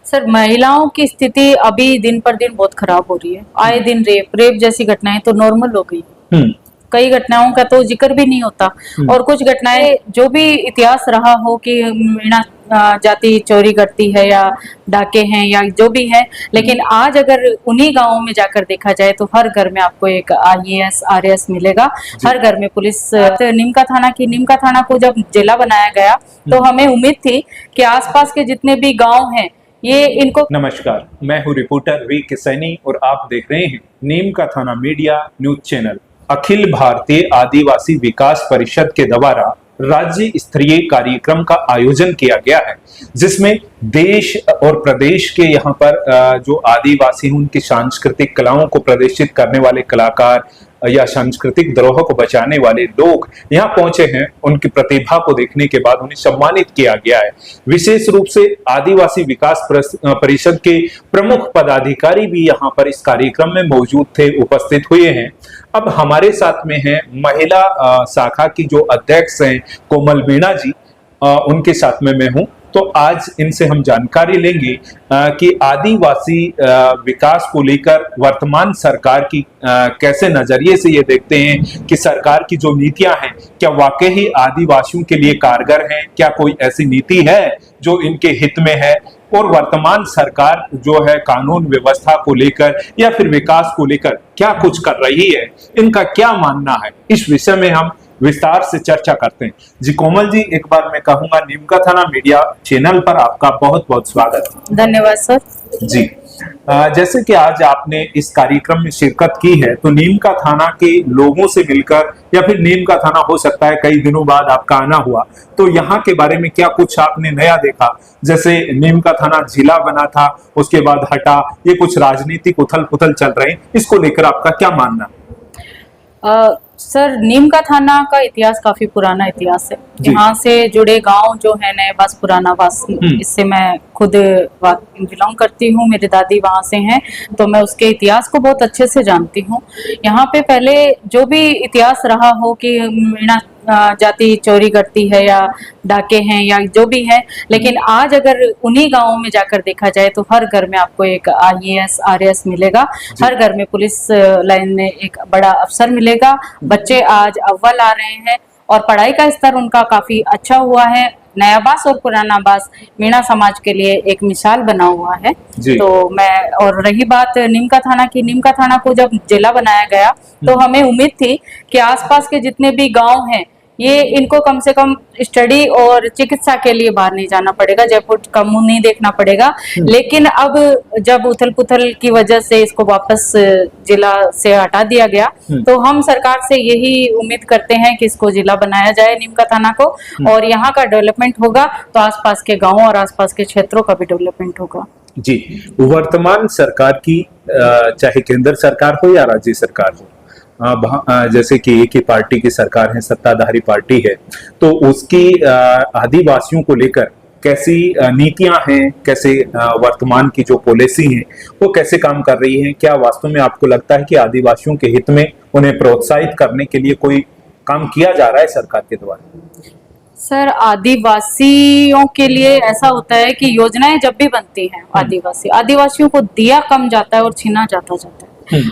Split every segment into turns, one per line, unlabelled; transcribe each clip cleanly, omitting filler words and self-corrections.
Sir, महिलाओं की स्थिति अभी दिन पर दिन बहुत खराब हो रही है। आए दिन रेप जैसी घटनाएं तो नॉर्मल हो गई। कई घटनाओं का तो जिक्र भी नहीं होता। और कुछ घटनाएं जो भी इतिहास रहा हो कि मीणा जाति चोरी करती है या डाके हैं या जो भी है, लेकिन आज अगर उन्हीं गांवों में जाकर देखा जाए तो हर घर में आपको एक IAS RAS मिलेगा। हर घर में पुलिस। नीमका थाना को जब जिला बनाया गया तो हमें उम्मीद थी कि आसपास के जितने भी गांव हैं ये इनको।
नमस्कार, मैं हूं रिपोर्टर वी के सैनी और आप देख रहे हैं नीमका थाना media news channel. Akhil Bharatiya आदिवासी विकास परिषद के द्वारा राज्य स्तरीय कार्यक्रम का आयोजन किया गया है, जिसमें देश और प्रदेश के यहाँ पर जो आदिवासी हैं उनकी सांस्कृतिक कलाओं को प्रदर्शित करने वाले कलाकार या सांस्कृतिक धरोहर को बचाने वाले लोग यहाँ पहुंचे हैं। उनकी प्रतिभा को देखने के बाद उन्हें सम्मानित किया गया है। विशेष रूप से आदिवासी विकास परिषद के प्रमुख पदाधिकारी भी यहाँ पर इस कार्यक्रम में मौजूद थे, उपस्थित हुए हैं। अब हमारे साथ में है महिला शाखा की जो अध्यक्ष हैं कोमल मीणा जी, उनके साथ में मैं हूं। तो आज इनसे हम जानकारी लेंगे कि आदिवासी विकास को लेकर वर्तमान सरकार की कैसे नजरिए से ये देखते हैं कि सरकार की जो नीतियां हैं क्या वाकई ही आदिवासियों के लिए कारगर हैं, क्या कोई ऐसी नीति है जो इनके हित में है, और वर्तमान सरकार जो है कानून व्यवस्था को लेकर या फिर विकास को लेकर क्या कुछ कर रही है, इनका क्या मानना है, इस विषय में हम विस्तार से चर्चा करते हैं। जी कोमल जी, एक बार मैं कहूंगा नीमका थाना मीडिया चैनल पर आपका बहुत बहुत स्वागत।
धन्यवाद सर
जी। जैसे कि आज आपने इस कार्यक्रम में शिरकत की है, तो नीमका थाना के लोगों से मिलकर या फिर नीमका थाना हो सकता है कई दिनों बाद आपका आना हुआ, तो यहाँ के बारे में क्या कुछ आपने नया देखा? जैसे नीमका थाना जिला बना था, उसके बाद हटा, ये कुछ राजनीतिक उथल पुथल चल रहे हैं, इसको लेकर आपका क्या मानना?
सर, नीमका थाना का इतिहास काफी पुराना इतिहास है। यहाँ से जुड़े गांव जो है नएबास पुराना बास, इससे मैं खुद बिलोंग करती हूँ, मेरी दादी वहाँ से हैं, तो मैं उसके इतिहास को बहुत अच्छे से जानती हूँ। यहाँ पे पहले जो भी इतिहास रहा हो कि मीणा जाति चोरी करती है या डाके हैं या जो भी है, लेकिन आज अगर उन्हीं गांवों में जाकर देखा जाए तो हर घर में आपको एक IAS RAS मिलेगा। हर घर में पुलिस लाइन में एक बड़ा अफसर मिलेगा। बच्चे आज अव्वल आ रहे हैं और पढ़ाई का स्तर उनका काफी अच्छा हुआ है। नया बास और पुराना बास मीणा समाज के लिए एक मिसाल बना हुआ है। तो मैं, और रही बात नीमका थाना की, नीमका थाना को जब जिला बनाया गया तो हमें उम्मीद थी कि आसपास के जितने भी गांव हैं ये इनको कम से कम स्टडी और चिकित्सा के लिए बाहर नहीं जाना पड़ेगा, जयपुर का मुंह नहीं देखना पड़ेगा। लेकिन अब जब उथल पुथल की वजह से इसको वापस जिला से हटा दिया गया, तो हम सरकार से यही उम्मीद करते हैं कि इसको जिला बनाया जाए नीमका थाना को, और यहाँ का डेवलपमेंट होगा तो आसपास के गाँव और आसपास के क्षेत्रों का भी डेवलपमेंट होगा।
जी, वर्तमान सरकार की चाहे केंद्र सरकार हो या राज्य सरकार हो, जैसे कि एक ही पार्टी की सरकार है, सत्ताधारी पार्टी है, तो उसकी आदिवासियों को लेकर कैसी नीतियां हैं, कैसे वर्तमान की जो पॉलिसी है वो कैसे काम कर रही है? क्या वास्तव में आपको लगता है कि आदिवासियों के हित में उन्हें प्रोत्साहित करने के लिए कोई काम किया जा रहा है सरकार के द्वारा?
सर, आदिवासियों के लिए ऐसा होता है कि योजनाएं जब भी बनती हैं आदिवासियों को दिया कम जाता है और छीना जाता है।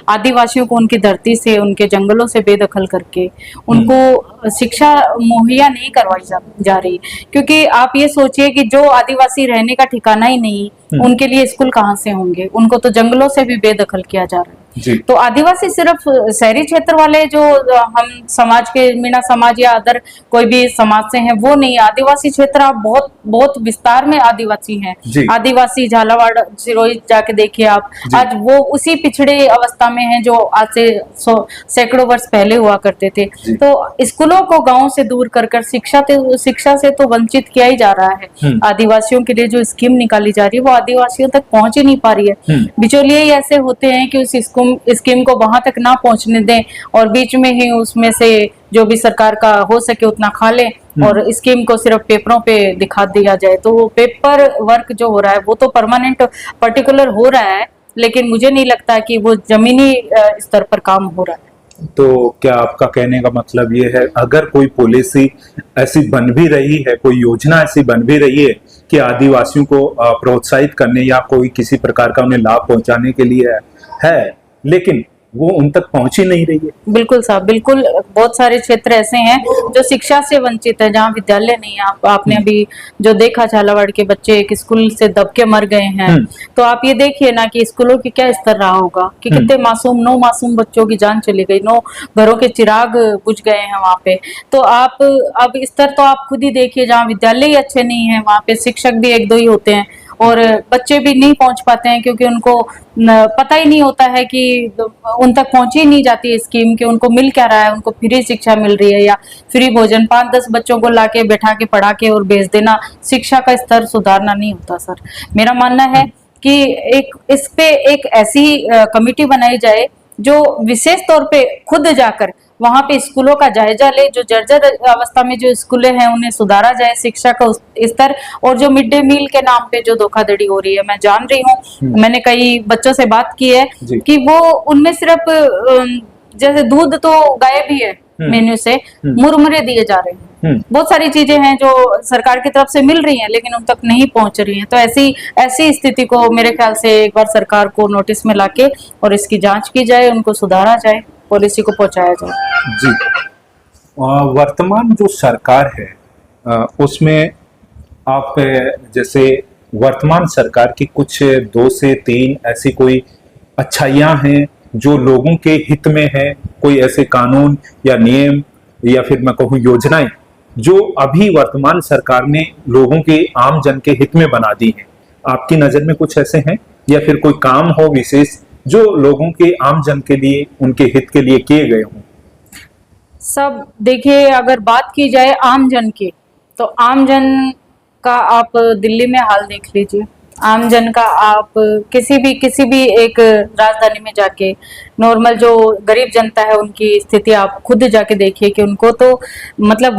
आदिवासियों को उनकी धरती से, उनके जंगलों से बेदखल करके उनको शिक्षा मुहैया नहीं करवाई जा रही, क्योंकि आप ये सोचिए कि जो आदिवासी रहने का ठिकाना ही नहीं, उनके लिए स्कूल कहाँ से होंगे? उनको तो जंगलों से भी बेदखल किया जा रहा है। तो आदिवासी सिर्फ शहरी क्षेत्र वाले जो हम समाज के, मीणा समाज या अदर कोई भी समाज से हैं वो नहीं, आदिवासी क्षेत्र आप बहुत बहुत विस्तार में आदिवासी हैं। आदिवासी झालावाड़ सिरोही जाके देखिए आप, आज वो उसी पिछड़े अवस्था में हैं जो आज से सैकड़ों वर्ष पहले हुआ करते थे। तो स्कूलों को गांव से दूर कर शिक्षा से तो वंचित किया ही जा रहा है। आदिवासियों के लिए जो स्कीम निकाली जा रही है वो आदिवासियों तक पहुंच ही नहीं पा रही है। बिचौलिए ही ऐसे होते हैं कि उस स्कीम को वहां तक ना पहुंचने दें और बीच में ही उसमें से जो भी सरकार का हो सके उतना खा लें और स्कीम को सिर्फ पेपरों पे दिखा दिया जाए। तो वो पेपर वर्क जो हो रहा है वो तो परमानेंट पर्टिकुलर हो रहा है, लेकिन मुझे नहीं लगता कि वो जमीनी स्तर पर काम हो रहा है।
तो क्या आपका कहने का मतलब ये है, अगर कोई पॉलिसी ऐसी बन भी रही है, कोई योजना ऐसी बन भी रही है कि आदिवासियों को प्रोत्साहित करने या कोई किसी प्रकार का उन्हें लाभ पहुंचाने के लिए है, लेकिन वो उन तक पहुंच ही नहीं रही है।
बिल्कुल साहब, बिल्कुल। बहुत सारे क्षेत्र ऐसे हैं जो शिक्षा से वंचित है, जहाँ विद्यालय नहीं है। आपने अभी जो देखा, झालावाड़ के बच्चे एक स्कूल से दब के मर गए हैं, तो आप ये देखिए ना कि स्कूलों की क्या स्तर रहा होगा कि कितने मासूम 9 मासूम बच्चों की जान चली गई, 9 घरों के चिराग बुझ गए हैं वहाँ पे। तो आप अब स्तर तो आप खुद ही देखिए, जहाँ विद्यालय ही अच्छे नहीं है, वहाँ पे शिक्षक भी 1-2 ही होते हैं और बच्चे भी नहीं पहुंच पाते हैं, क्योंकि उनको पता ही नहीं होता है कि उन तक पहुंची ही नहीं जाती है स्कीम कि उनको मिल क्या रहा है, उनको फ्री शिक्षा मिल रही है या फ्री भोजन। 5-10 बच्चों को लाके बैठा के पढ़ा के और भेज देना शिक्षा का स्तर सुधारना नहीं होता सर। मेरा मानना है कि इस पे एक ऐसी कमेटी बनाई जाए जो विशेष तौर पे खुद जाकर वहां पे स्कूलों का जायजा ले, जो जर्जर अवस्था में जो स्कूलें हैं उन्हें सुधारा जाए, शिक्षा का स्तर। और जो मिड डे मील के नाम पे जो धोखाधड़ी हो रही है, मैं जान रही हूँ, मैंने कई बच्चों से बात की है कि वो उनमें सिर्फ जैसे दूध तो गायब ही है मेन्यू से, मुरमुरे दिए जा रहे हैं। बहुत सारी चीजें हैं जो सरकार की तरफ से मिल रही हैं लेकिन उन तक नहीं पहुंच रही हैं। तो ऐसी स्थिति को मेरे ख्याल से एक बार सरकार को नोटिस में लाके और इसकी जांच की जाए, उनको सुधारा जाए, पॉलिसी को पहुंचाया जाए।
जी, वर्तमान जो सरकार है उसमें आप जैसे वर्तमान सरकार की कुछ 2 से 3 ऐसी कोई अच्छाइयां हैं जो लोगों के हित में है, कोई ऐसे कानून या नियम या फिर मैं कहूँ योजनाएं जो अभी वर्तमान सरकार ने लोगों के आम जन के हित में बना दी है, आपकी नजर में कुछ ऐसे हैं या फिर कोई काम हो विशेष जो लोगों के आम जन के लिए, उनके हित के लिए किए गए हों?
सब देखिए, अगर बात की जाए आम जन की, तो आम जन का आप दिल्ली में हाल देख लीजिए। आम जन का आप किसी भी एक राजधानी में जाके नॉर्मल जो गरीब जनता है उनकी स्थिति आप खुद जाके देखिए कि उनको तो मतलब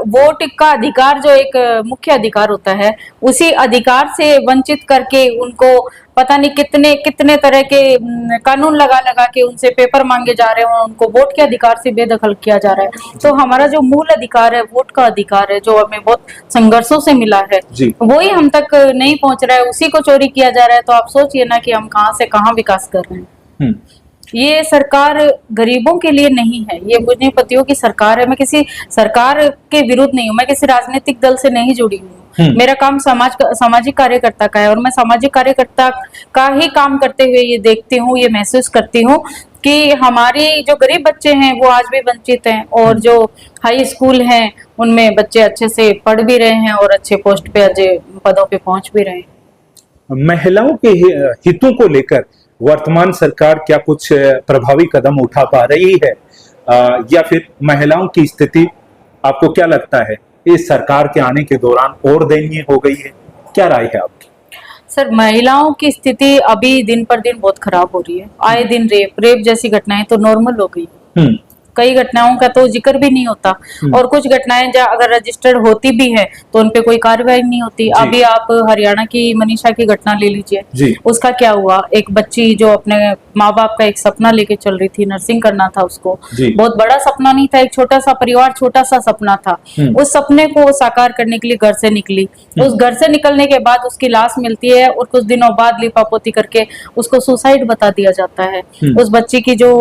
वोट का अधिकार जो एक मुख्य अधिकार होता है, उसी अधिकार से वंचित करके उनको पता नहीं कितने तरह के कानून लगा के उनसे पेपर मांगे जा रहे हैं, उनको वोट के अधिकार से बेदखल किया जा रहा है। तो हमारा जो मूल अधिकार है, वोट का अधिकार है, जो हमें बहुत संघर्षों से मिला है, वो ही हम तक नहीं पहुंच रहा है, उसी को चोरी किया जा रहा है। तो आप सोचिए ना कि हम कहाँ से कहाँ विकास कर रहे हैं। ये सरकार गरीबों के लिए नहीं है, ये पूंजीपतियों की सरकार है। मैं किसी सरकार के विरुद्ध नहीं हूँ, मैं किसी राजनीतिक दल से नहीं जुड़ी हूँ। मेरा काम सामाजिक कार्यकर्ता का है और मैं सामाजिक कार्यकर्ता का ही काम करते हुए ये देखती हूँ, ये महसूस करती हूँ कि हमारे जो गरीब बच्चे हैं वो आज भी वंचित हैं, और जो हाई स्कूल हैं उनमें बच्चे अच्छे से पढ़ भी रहे हैं और अच्छे पोस्ट पे, अच्छे पदों पे पहुंच भी रहे हैं।
महिलाओं के हितों को लेकर वर्तमान सरकार क्या कुछ प्रभावी कदम उठा पा रही है, या फिर महिलाओं की स्थिति आपको क्या लगता है इस सरकार के आने के दौरान और दयनीय हो गई है? क्या राय है आपकी?
सर, महिलाओं की स्थिति अभी दिन पर दिन बहुत खराब हो रही है। आए दिन रेप जैसी घटनाएं तो नॉर्मल हो गई। कई घटनाओं का तो जिक्र भी नहीं होता, और कुछ घटनाएं जहाँ अगर रजिस्टर्ड होती भी है तो उनपे कोई कार्रवाई नहीं होती। अभी आप हरियाणा की मनीषा की घटना ले लीजिए, उसका क्या हुआ? एक बच्ची जो अपने माँ बाप का एक सपना लेके चल रही थी, नर्सिंग करना था उसको, बहुत बड़ा सपना नहीं था, एक छोटा सा परिवार, छोटा सा सपना था। उस सपने को साकार करने के लिए घर से निकली। उस घर से निकलने के बाद उसकी लाश मिलती है और कुछ दिनों बाद लिपापोती करके उसको सुसाइड बता दिया जाता है। उस बच्ची की जो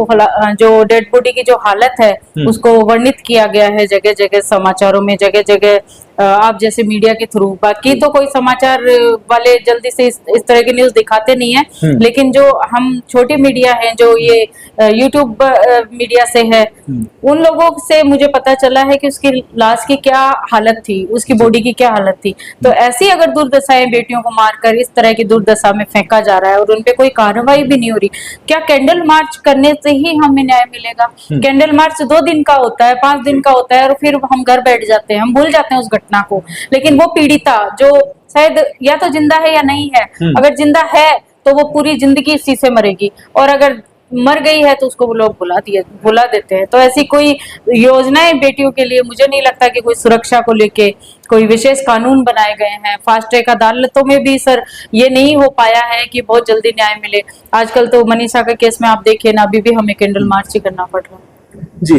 डेड बॉडी की जो हालत है उसको वर्णित किया गया है जगह जगह समाचारों में, जगह जगह आप जैसे मीडिया के थ्रू। बाकी तो कोई समाचार वाले जल्दी से इस तरह की न्यूज दिखाते नहीं है, लेकिन जो हम छोटे मीडिया हैं, जो ये यूट्यूब मीडिया से है, उन लोगों से मुझे पता चला है कि उसकी लाश की क्या हालत थी, उसकी बॉडी की क्या हालत थी। तो ऐसी अगर दुर्दशाएं बेटियों को मारकर इस तरह की दुर्दशा में फेंका जा रहा है और उनपे कोई कार्रवाई भी नहीं हो रही, क्या कैंडल मार्च करने से ही हमें न्याय मिलेगा? कैंडल मार्च 2 दिन का होता है, 5 दिन का होता है, और फिर हम घर बैठ जाते हैं, हम भूल जाते हैं उस घटना को। लेकिन वो पीड़िता जो शायद या तो जिंदा है या नहीं है, अगर जिंदा है तो वो पूरी जिंदगी इसी से मरेगी, और अगर मर गई है तो उसको वो लोग भुला देते हैं। तो ऐसी कोई योजनाएं बेटियों के लिए मुझे नहीं लगता कि कोई सुरक्षा को लेके कोई विशेष कानून बनाए गए हैं। फास्ट ट्रैक अदालतों में भी सर ये नहीं हो पाया है कि बहुत जल्दी न्याय मिले। आजकल तो मनीषा के केस में आप देखिए ना, अभी भी हमें कैंडल मार्च ही करना पड़ रहा है।
जी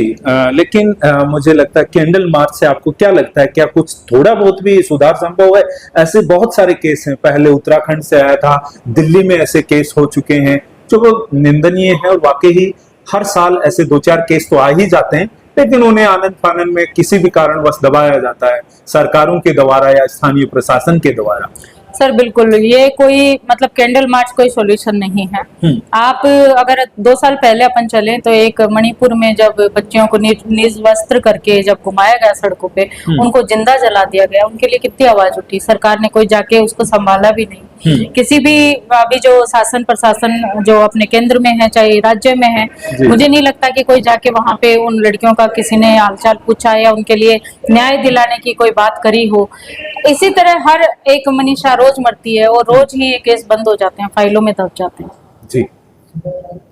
लेकिन मुझे लगता है कैंडल मार्च से आपको क्या लगता है, क्या कुछ थोड़ा बहुत भी सुधार संभव है? ऐसे बहुत सारे केस हैं, पहले उत्तराखंड से आया था, दिल्ली में ऐसे केस हो चुके हैं जो वो निंदनीय है, और वाकई ही हर साल ऐसे 2-4 केस तो आ ही जाते हैं, लेकिन उन्हें आनंद फानन में किसी भी कारणवश दबाया जाता है, सरकारों के द्वारा या स्थानीय प्रशासन के द्वारा।
सर बिल्कुल, ये कोई मतलब कैंडल मार्च कोई सॉल्यूशन नहीं है। आप अगर 2 साल पहले अपन चले तो एक मणिपुर में जब बच्चियों को निर्वस्त्र करके जब घुमाया गया सड़कों पे, उनको जिंदा जला दिया गया, उनके लिए कितनी आवाज उठी, सरकार ने कोई जाके उसको संभाला भी नहीं। किसी भी अभी जो शासन प्रशासन जो अपने केंद्र में है चाहे राज्य में है, मुझे नहीं लगता कि कोई जाके वहां पे उन लड़कियों का किसी ने हालचाल पूछा या उनके लिए न्याय दिलाने की कोई बात करी हो। इसी तरह हर एक मनीषा रोज मरती है और रोज ही ये केस बंद हो जाते हैं, फाइलों में दब जाते हैं।
जी,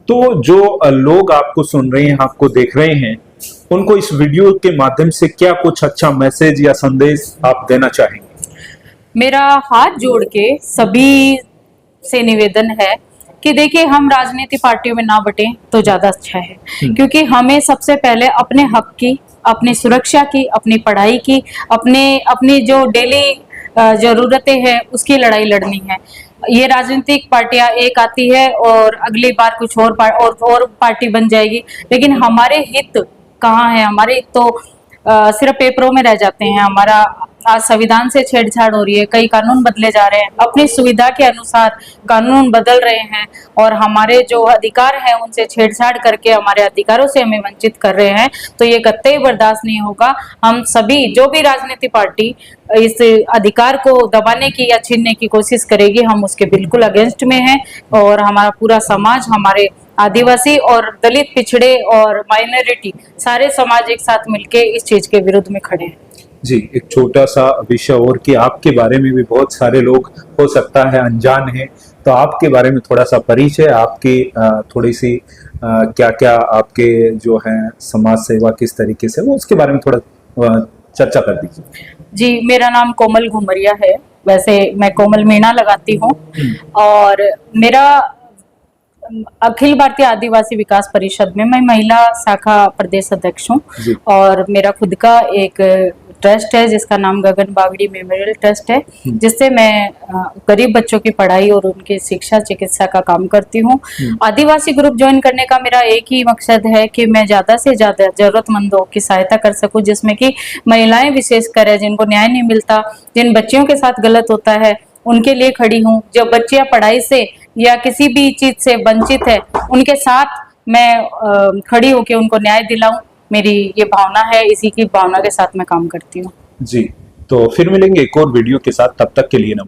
तो जो लोग आपको सुन रहे हैं, आपको देख रहे हैं, उनको इस वीडियो के माध्यम से क्या कुछ अच्छा मैसेज या संदेश आप देना चाहेंगे?
मेरा हाथ जोड़ के सभी से निवेदन है कि देखिए, हम राजनीति पार्टियों में ना बटें तो ज्यादा अच्छा है, क्योंकि हमें सबसे पहले अपने हक की, अपनी सुरक्षा की, अपनी पढ़ाई की, अपनी जो डेली जरूरतें हैं उसकी लड़ाई लड़नी है। ये राजनीतिक पार्टियां एक आती है और अगली बार कुछ और पार्टी बन जाएगी, लेकिन हमारे हित कहाँ है? हमारे हित तो सिर्फ पेपरों में रह जाते हैं। हमारा आज संविधान से छेड़छाड़ हो रही है, कई कानून बदले जा रहे हैं, अपनी सुविधा के अनुसार कानून बदल रहे हैं और हमारे जो अधिकार हैं उनसे छेड़छाड़ करके हमारे अधिकारों से हमें वंचित कर रहे हैं। तो ये कतई बर्दाश्त नहीं होगा। हम सभी जो भी राजनीतिक पार्टी इस अधिकार को दबाने की या छीनने की कोशिश करेगी, हम उसके बिल्कुल अगेंस्ट में हैं और हमारा पूरा समाज, हमारे आदिवासी और दलित, पिछड़े और माइनॉरिटी सारे समाज एक साथ मिलके इस चीज के विरुद्ध में खड़े हैं।
जी, एक छोटा सा विषय और कि आपके बारे में भी बहुत सारे लोग हो सकता है अनजान हैं, तो आपके बारे में थोड़ा सा परिचय, आपकी थोड़ी सी क्या क्या आपके जो है समाज सेवा किस तरीके से, वो उसके बारे में थोड़ा चर्चा कर दीजिए।
जी, मेरा नाम कोमल घुमरिया है, वैसे मैं कोमल मीणा लगाती हूँ और मेरा अखिल भारतीय आदिवासी विकास परिषद में मैं महिला शाखा प्रदेश अध्यक्ष हूँ और मेरा खुद का एक ट्रस्ट है जिसका नाम गगन बागड़ी मेमोरियल ट्रस्ट है, जिससे मैं गरीब बच्चों की पढ़ाई और उनकी शिक्षा चिकित्सा का काम करती हूँ। आदिवासी ग्रुप ज्वाइन करने का मेरा एक ही मकसद है कि मैं ज्यादा से ज्यादा जरूरतमंदों की सहायता कर सकूं, जिसमें कि महिलाएं विशेषकर है जिनको न्याय नहीं मिलता, जिन बच्चियों के साथ गलत होता है उनके लिए खड़ी हूँ। जो बच्चियां पढ़ाई से या किसी भी चीज से वंचित है उनके साथ मैं खड़ी होकर उनको न्याय दिलाऊं, मेरी ये भावना है, इसी की भावना के साथ मैं काम करती हूँ।
जी, तो फिर मिलेंगे एक और वीडियो के साथ, तब तक के लिए नमस्कार।